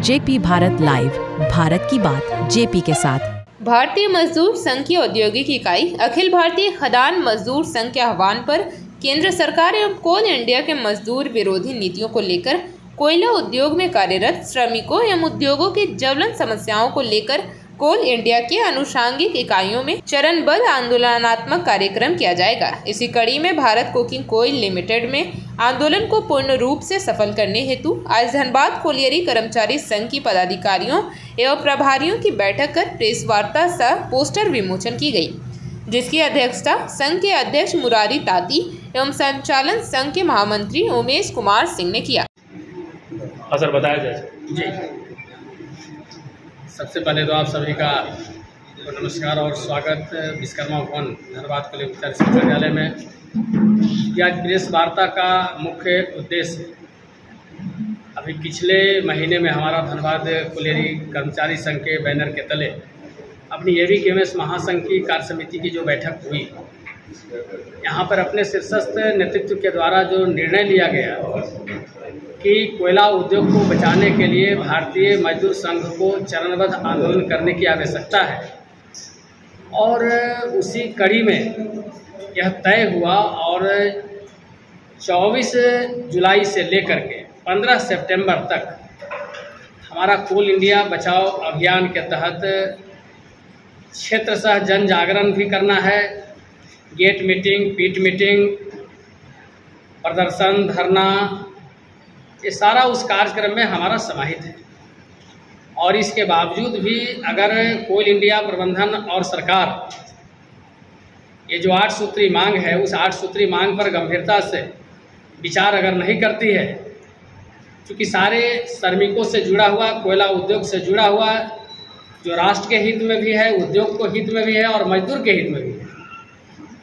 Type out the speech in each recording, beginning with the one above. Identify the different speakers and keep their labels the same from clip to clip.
Speaker 1: JP Bharat live, Bharat की बात JP के साथ।
Speaker 2: भारतीय मजदूर संघ की औद्योगिक इकाई अखिल भारतीय खदान मजदूर संघ के आह्वान पर केंद्र सरकार एवं कोल इंडिया के मजदूर विरोधी नीतियों को लेकर कोयला उद्योग में कार्यरत श्रमिकों एवं उद्योगों की ज्वलंत समस्याओं को लेकर कोल इंडिया के आनुषंगिक इकाइयों में चरणबद्ध आंदोलनात्मक कार्यक्रम किया जाएगा। इसी कड़ी में भारत कोकिंग कोयल लिमिटेड में आंदोलन को पूर्ण रूप से सफल करने हेतु आज धनबाद कोलियरी कर्मचारी संघ की पदाधिकारियों एवं प्रभारियों की बैठक कर प्रेस वार्ता सह पोस्टर विमोचन की गई, जिसकी अध्यक्षता संघ के अध्यक्ष मुरारी ताती एवं संचालन संघ के महामंत्री उमेश कुमार सिंह ने किया।
Speaker 3: सर बताया जाए जी।
Speaker 4: सबसे पहले तो आप सभी का नमस्कार और स्वागत विश्वकर्मा भवन धनबाद कर्मचारी संघ कार्यालय में। यह प्रेस वार्ता का मुख्य उद्देश्य अभी पिछले महीने में हमारा धनबाद कोलियरी कर्मचारी संघ के बैनर के तले अपनी AVKMS महासंघ की कार्य समिति की जो बैठक हुई, यहाँ पर अपने शीर्षस्थ नेतृत्व के द्वारा जो निर्णय लिया गया कि कोयला उद्योग को बचाने के लिए भारतीय मजदूर संघ को चरणबद्ध आंदोलन करने की आवश्यकता है, और उसी कड़ी में यह तय हुआ और 24 जुलाई से लेकर के 15 सितंबर तक हमारा कोल इंडिया बचाओ अभियान के तहत क्षेत्र सह जन जागरण भी करना है। गेट मीटिंग, पीट मीटिंग, प्रदर्शन, धरना, ये सारा उस कार्यक्रम में हमारा समाहित है। और इसके बावजूद भी अगर कोल इंडिया प्रबंधन और सरकार ये जो 8 सूत्री मांग है, उस 8 सूत्री मांग पर गंभीरता से विचार अगर नहीं करती है, क्योंकि सारे श्रमिकों से जुड़ा हुआ, कोयला उद्योग से जुड़ा हुआ, जो राष्ट्र के हित में भी है, उद्योग को हित में भी है और मजदूर के हित में भी है,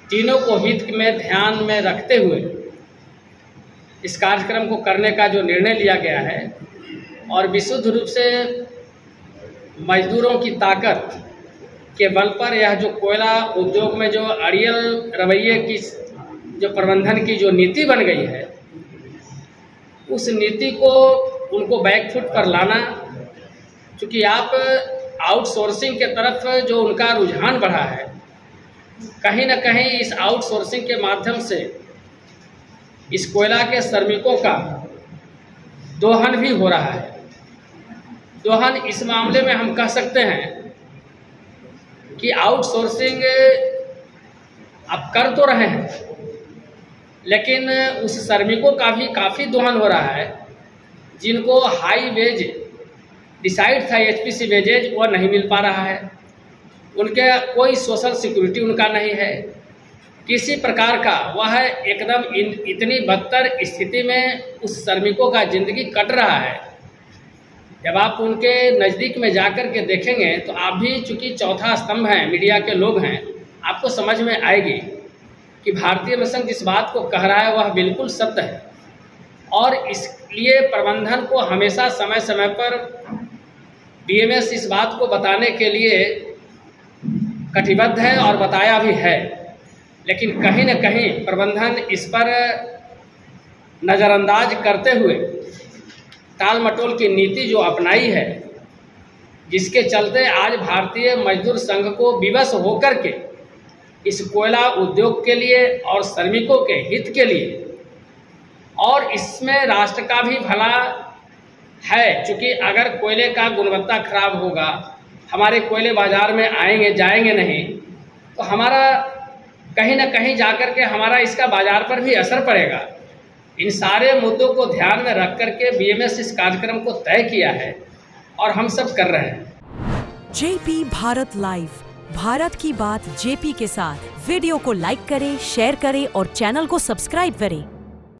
Speaker 4: तीनों को हित में ध्यान में रखते हुए इस कार्यक्रम को करने का जो निर्णय लिया गया है, और विशुद्ध रूप से मजदूरों की ताकत के बल पर यह जो कोयला उद्योग में जो अड़ियल रवैये की जो प्रबंधन की जो नीति बन गई है, उस नीति को उनको बैकफुट पर लाना, क्योंकि आप आउटसोर्सिंग के तरफ जो उनका रुझान बढ़ा है, कहीं ना कहीं इस आउटसोर्सिंग के माध्यम से इस कोयला के श्रमिकों का दोहन भी हो रहा है। दोहन इस मामले में हम कह सकते हैं कि आउटसोर्सिंग आप कर तो रहे हैं, लेकिन उस श्रमिकों का भी काफ़ी दोहन हो रहा है, जिनको हाई वेज डिसाइड था HPC वेजेज, वो नहीं मिल पा रहा है। उनके कोई सोशल सिक्योरिटी उनका नहीं है, किसी प्रकार का वह एकदम इतनी बदतर स्थिति में उस श्रमिकों का ज़िंदगी कट रहा है। जब आप उनके नज़दीक में जाकर के देखेंगे तो आप भी, चूँकि चौथा स्तंभ हैं, मीडिया के लोग हैं, आपको समझ में आएगी कि भारतीय महासंघ जिस बात को कह रहा है वह बिल्कुल सत्य है। और इसलिए प्रबंधन को हमेशा समय समय पर BMS इस बात को बताने के लिए कटिबद्ध है और बताया भी है, लेकिन कहीं न कहीं प्रबंधन इस पर नज़रअंदाज करते हुए टाल मटोल की नीति जो अपनाई है, जिसके चलते आज भारतीय मजदूर संघ को विवश होकर के इस कोयला उद्योग के लिए और श्रमिकों के हित के लिए, और इसमें राष्ट्र का भी भला है, क्योंकि अगर कोयले का गुणवत्ता खराब होगा, हमारे कोयले बाज़ार में आएंगे जाएंगे नहीं, तो हमारा कहीं ना कहीं जाकर के हमारा इसका बाजार पर भी असर पड़ेगा। इन सारे मुद्दों को ध्यान में रख करके BMS इस कार्यक्रम को तय किया है और हम सब कर रहे हैं।
Speaker 1: जेपी भारत लाइव, भारत की बात जेपी के साथ। वीडियो को लाइक करें, शेयर करें और चैनल को सब्सक्राइब करें।